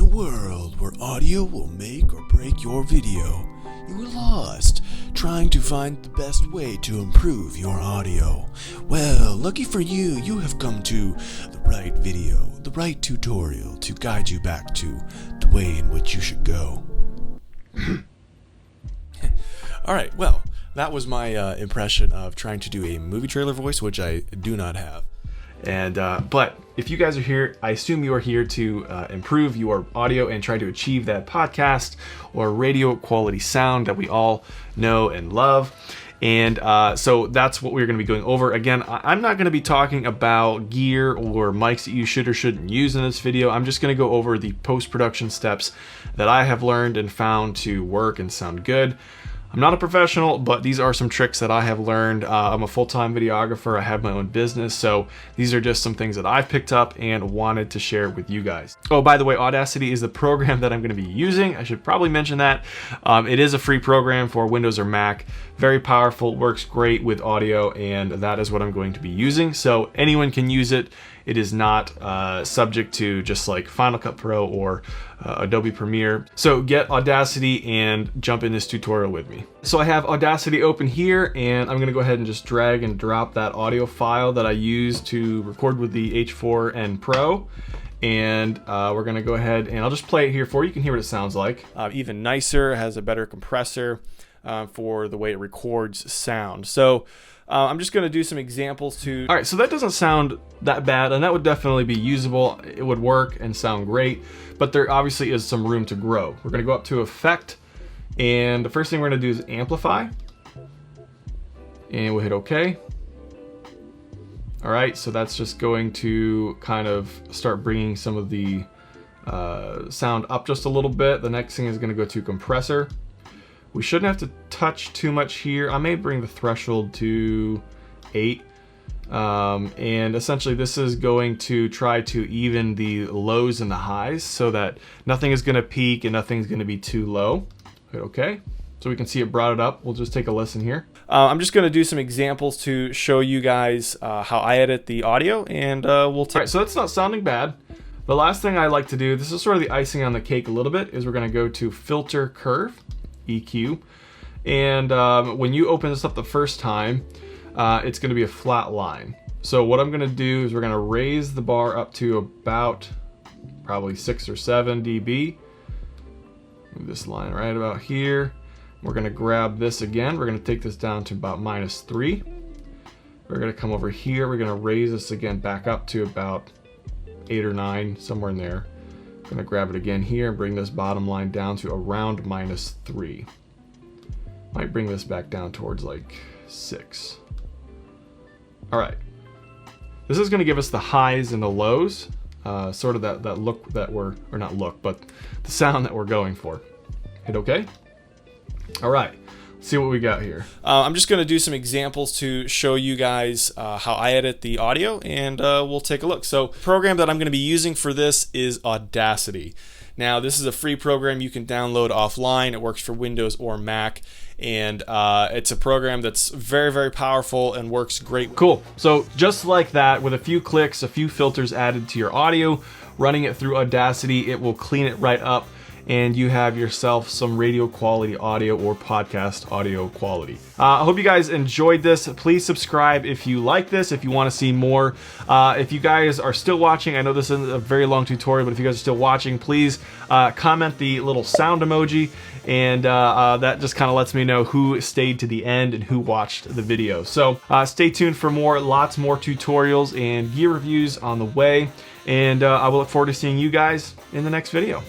a world where audio will make or break your video, you are lost, trying to find the best way to improve your audio. Well, lucky for you, you have come to the right video, the right tutorial to guide you back to the way in which you should go. Alright, well, that was my impression of trying to do a movie trailer voice, which I do not have. And but if you guys are here, I assume you are here to improve your audio and try to achieve that podcast or radio quality sound that we all know and love. And so that's what we're going to be going over. Again, I'm not going to be talking about gear or mics that you should or shouldn't use in this video. I'm just going to go over the post-production steps that I have learned and found to work and sound good. I'm not a professional, but these are some tricks that I have learned. I'm a full-time videographer. I have my own business, so these are just some things that I've picked up and wanted to share with you guys. Oh, by the way, Audacity is the program that I'm going to be using. I should probably mention that. It is a free program for Windows or Mac. Very powerful, works great with audio, and that is what I'm going to be using. So anyone can use it. It is not subject to just like Final Cut Pro or Adobe Premiere. So get Audacity and jump in this tutorial with me. So I have Audacity open here, and I'm gonna go ahead and just drag and drop that audio file that I use to record with the H4n Pro. And we're gonna go ahead and I'll just play it here for you. You can hear what it sounds like. Even nicer, has a better compressor for the way it records sound. So I'm just going to do some examples to... All right, so that doesn't sound that bad, and that would definitely be usable. It would work and sound great, but there obviously is some room to grow. We're going to go up to Effect, and the first thing we're going to do is Amplify, and we'll hit OK. All right, so that's just going to kind of start bringing some of the sound up just a little bit. The next thing is going to go to Compressor. We shouldn't have to touch too much here. I may bring the threshold to 8. And essentially this is going to try to even the lows and the highs so that nothing is going to peak and nothing's going to be too low. Hit OK. So we can see it brought it up. We'll just take a listen here. I'm just going to do some examples to show you guys how I edit the audio, and we'll take... All right, so that's not sounding bad. The last thing I like to do, this is sort of the icing on the cake a little bit, is we're going to go to Filter Curve. EQ, and when you open this up the first time, it's going to be a flat line. So what I'm going to do is we're going to raise the bar up to about probably 6 or 7 dB. Move this line right about here. We're going to grab this again. We're going to take this down to about -3. We're going to come over here. We're going to raise this again back up to about 8 or 9, somewhere in there. I'm going to grab it again here and bring this bottom line down to around -3. Might bring this back down towards like 6. All right. This is going to give us the highs and the lows, sort of that look that we're, or not look, but the sound that we're going for. Hit OK. All right. Let's see what we got here. I'm just going to do some examples to show you guys how I edit the audio, and we'll take a look. So the program that I'm going to be using for this is Audacity. Now this is a free program you can download offline. It works for Windows or Mac, and it's a program that's very, very powerful and works great. Cool. So just like that, with a few clicks, a few filters added to your audio, running it through Audacity, it will clean it right up, and you have yourself some radio quality audio or podcast audio quality. I hope you guys enjoyed this. Please subscribe if you like this, if you want to see more. If you guys are still watching, I know this isn't a very long tutorial, but if you guys are still watching, please comment the little sound emoji, and that just kind of lets me know who stayed to the end and who watched the video. So stay tuned for more, lots more tutorials and gear reviews on the way, and I will look forward to seeing you guys in the next video.